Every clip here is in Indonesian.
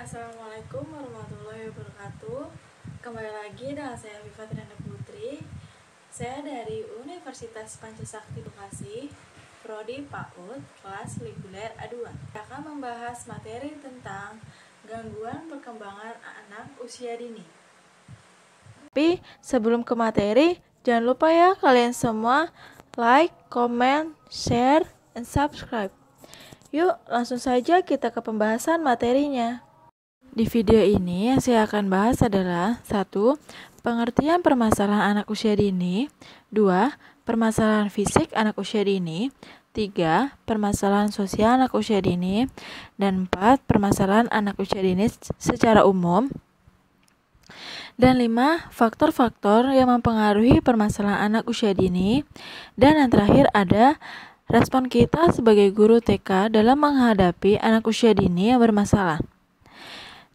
Assalamualaikum warahmatullahi wabarakatuh. Kembali lagi dengan saya Viva Triana Putri. Saya dari Universitas Pancasakti Bekasi, Prodi PAUD, kelas reguler A2. Saya akan membahas materi tentang gangguan perkembangan anak usia dini. Tapi sebelum ke materi, jangan lupa ya kalian semua like, comment, share, and subscribe. Yuk, langsung saja kita ke pembahasan materinya. Di video ini yang saya akan bahas adalah 1. Pengertian permasalahan anak usia dini. 2. Permasalahan fisik anak usia dini. 3. Permasalahan sosial anak usia dini. Dan 4. Permasalahan anak usia dini secara umum. Dan 5. Faktor-faktor yang mempengaruhi permasalahan anak usia dini. Dan yang terakhir ada respon kita sebagai guru TK dalam menghadapi anak usia dini yang bermasalah.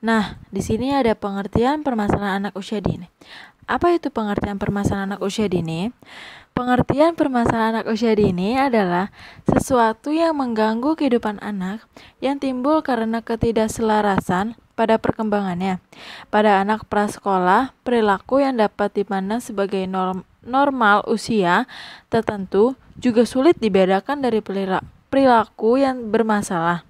Nah, di sini ada pengertian permasalahan anak usia dini. Apa itu pengertian permasalahan anak usia dini? Pengertian permasalahan anak usia dini adalah sesuatu yang mengganggu kehidupan anak yang timbul karena ketidakselarasan pada perkembangannya. Pada anak prasekolah, perilaku yang dapat dipandang sebagai normal usia tertentu juga sulit dibedakan dari perilaku yang bermasalah.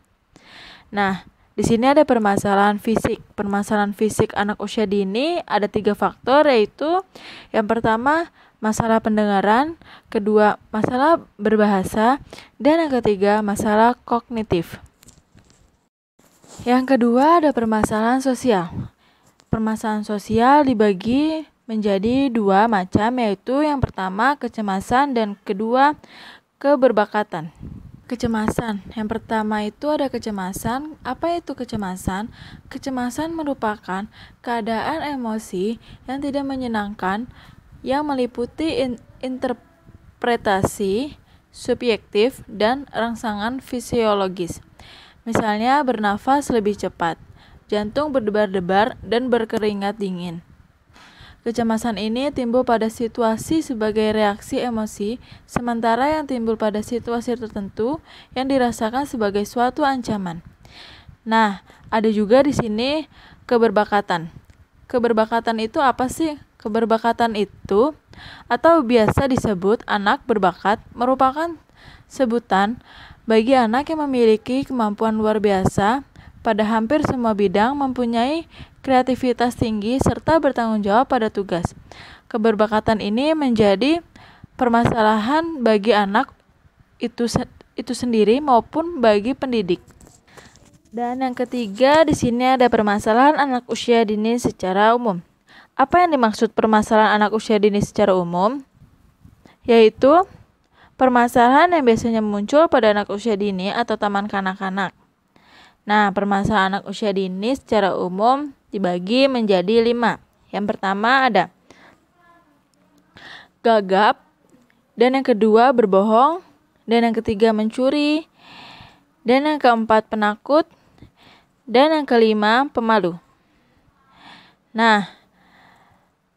Nah, di sini ada permasalahan fisik. Permasalahan fisik anak usia dini ada 3 faktor, yaitu yang pertama masalah pendengaran, kedua masalah berbahasa, dan yang ketiga masalah kognitif. Yang kedua ada permasalahan sosial. Permasalahan sosial dibagi menjadi 2 macam, yaitu yang pertama kecemasan dan kedua keberbakatan. Kecemasan. Yang pertama itu ada kecemasan. Apa itu kecemasan? Kecemasan merupakan keadaan emosi yang tidak menyenangkan yang meliputi interpretasi subjektif dan rangsangan fisiologis. Misalnya bernafas lebih cepat, jantung berdebar-debar, dan berkeringat dingin. Kecemasan ini timbul pada situasi sebagai reaksi emosi, sementara yang timbul pada situasi tertentu yang dirasakan sebagai suatu ancaman. Nah, ada juga di sini keberbakatan. Keberbakatan itu apa sih? Keberbakatan itu, atau biasa disebut anak berbakat, merupakan sebutan bagi anak yang memiliki kemampuan luar biasa pada hampir semua bidang, mempunyai kreativitas tinggi, serta bertanggung jawab pada tugas. Keberbakatan ini menjadi permasalahan bagi anak itu sendiri maupun bagi pendidik. Dan yang ketiga, di sini ada permasalahan anak usia dini secara umum. Apa yang dimaksud permasalahan anak usia dini secara umum? Yaitu permasalahan yang biasanya muncul pada anak usia dini atau taman kanak-kanak. Nah, permasalahan anak usia dini secara umum dibagi menjadi 5. Yang pertama ada gagap, dan yang kedua berbohong, dan yang ketiga mencuri, dan yang keempat penakut, dan yang kelima pemalu. Nah,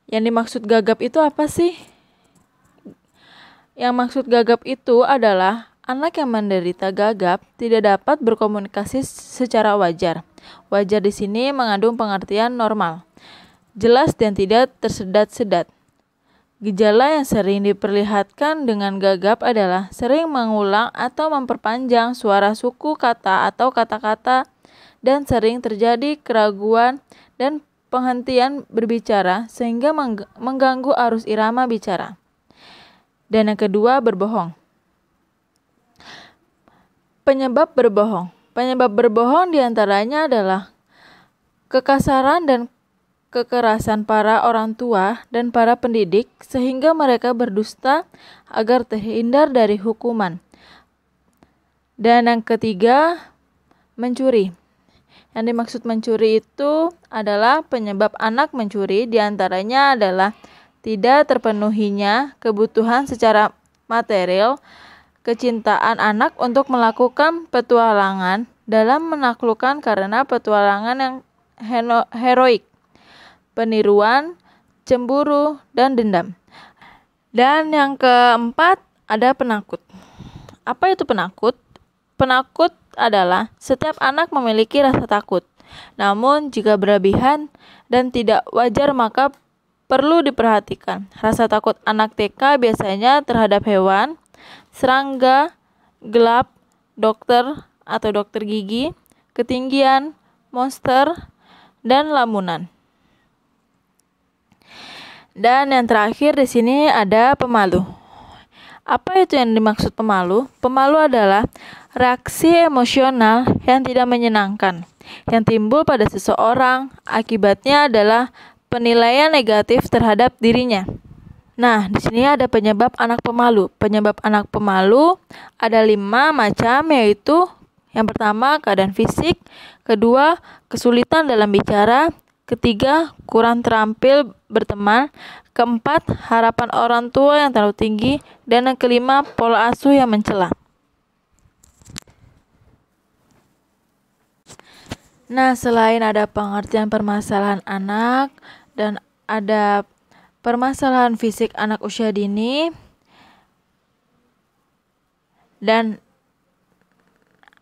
yang dimaksud gagap itu apa sih? Yang maksud gagap itu adalah anak yang menderita gagap tidak dapat berkomunikasi secara wajar. Wajar di sini mengandung pengertian normal, jelas dan tidak tersedat-sedat. Gejala yang sering diperlihatkan dengan gagap adalah sering mengulang atau memperpanjang suara suku kata atau kata-kata, dan sering terjadi keraguan dan penghentian berbicara sehingga mengganggu arus irama bicara. Dan yang kedua, berbohong. Penyebab berbohong. Penyebab berbohong diantaranya adalah kekasaran dan kekerasan para orang tua dan para pendidik sehingga mereka berdusta agar terhindar dari hukuman. Dan yang ketiga, mencuri. Yang dimaksud mencuri itu adalah penyebab anak mencuri diantaranya adalah tidak terpenuhinya kebutuhan secara material, kecintaan anak untuk melakukan petualangan dalam menaklukkan karena petualangan yang heroik, peniruan, cemburu, dan dendam. Dan yang keempat ada penakut. Apa itu penakut? Penakut adalah setiap anak memiliki rasa takut. Namun jika berlebihan dan tidak wajar maka perlu diperhatikan. Rasa takut anak TK biasanya terhadap hewan, serangga, gelap, dokter atau dokter gigi, ketinggian, monster, dan lamunan. Dan yang terakhir di sini ada pemalu. Apa itu yang dimaksud pemalu? Pemalu adalah reaksi emosional yang tidak menyenangkan yang timbul pada seseorang. Akibatnya adalah penilaian negatif terhadap dirinya. Nah, di sini ada penyebab anak pemalu. Penyebab anak pemalu ada 5 macam, yaitu yang pertama keadaan fisik, kedua kesulitan dalam bicara, ketiga kurang terampil berteman, keempat harapan orang tua yang terlalu tinggi, dan yang kelima pola asuh yang mencela. Nah, selain ada pengertian permasalahan anak dan ada permasalahan fisik anak usia dini dan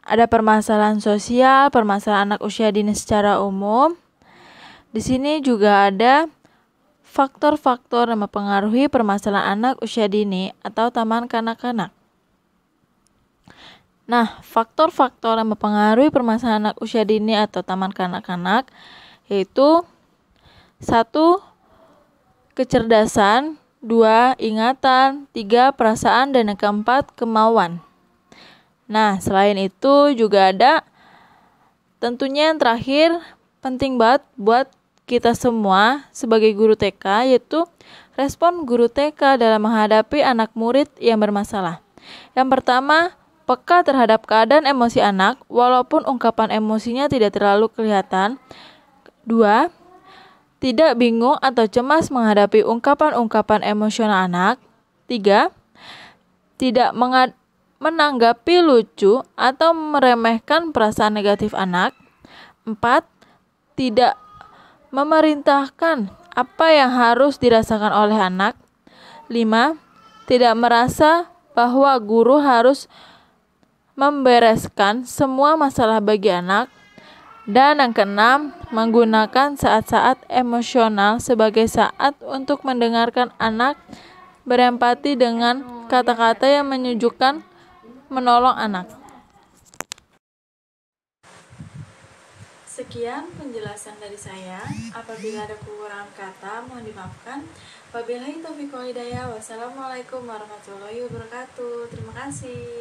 ada permasalahan sosial, permasalahan anak usia dini secara umum. Di sini juga ada faktor-faktor yang mempengaruhi permasalahan anak usia dini atau taman kanak-kanak. Nah, faktor-faktor yang mempengaruhi permasalahan anak usia dini atau taman kanak-kanak yaitu 1. Kecerdasan, 2. Ingatan, 3. Perasaan, dan yang keempat kemauan. Nah, selain itu juga ada tentunya yang terakhir penting banget buat kita semua sebagai guru TK, yaitu respon guru TK dalam menghadapi anak murid yang bermasalah. Yang pertama, peka terhadap keadaan emosi anak walaupun ungkapan emosinya tidak terlalu kelihatan. 2. Tidak bingung atau cemas menghadapi ungkapan-ungkapan emosional anak. 3. Tidak menanggapi lucu atau meremehkan perasaan negatif anak. 4. Tidak memerintahkan apa yang harus dirasakan oleh anak. 5. Tidak merasa bahwa guru harus membereskan semua masalah bagi anak. Dan yang keenam, menggunakan saat-saat emosional sebagai saat untuk mendengarkan anak, berempati dengan kata-kata yang menyejukkan, menolong anak. Sekian penjelasan dari saya. Apabila ada kekurangan kata, mohon dimaafkan. Wabillahi taufiq wal hidayah. Wassalamualaikum warahmatullahi wabarakatuh. Terima kasih.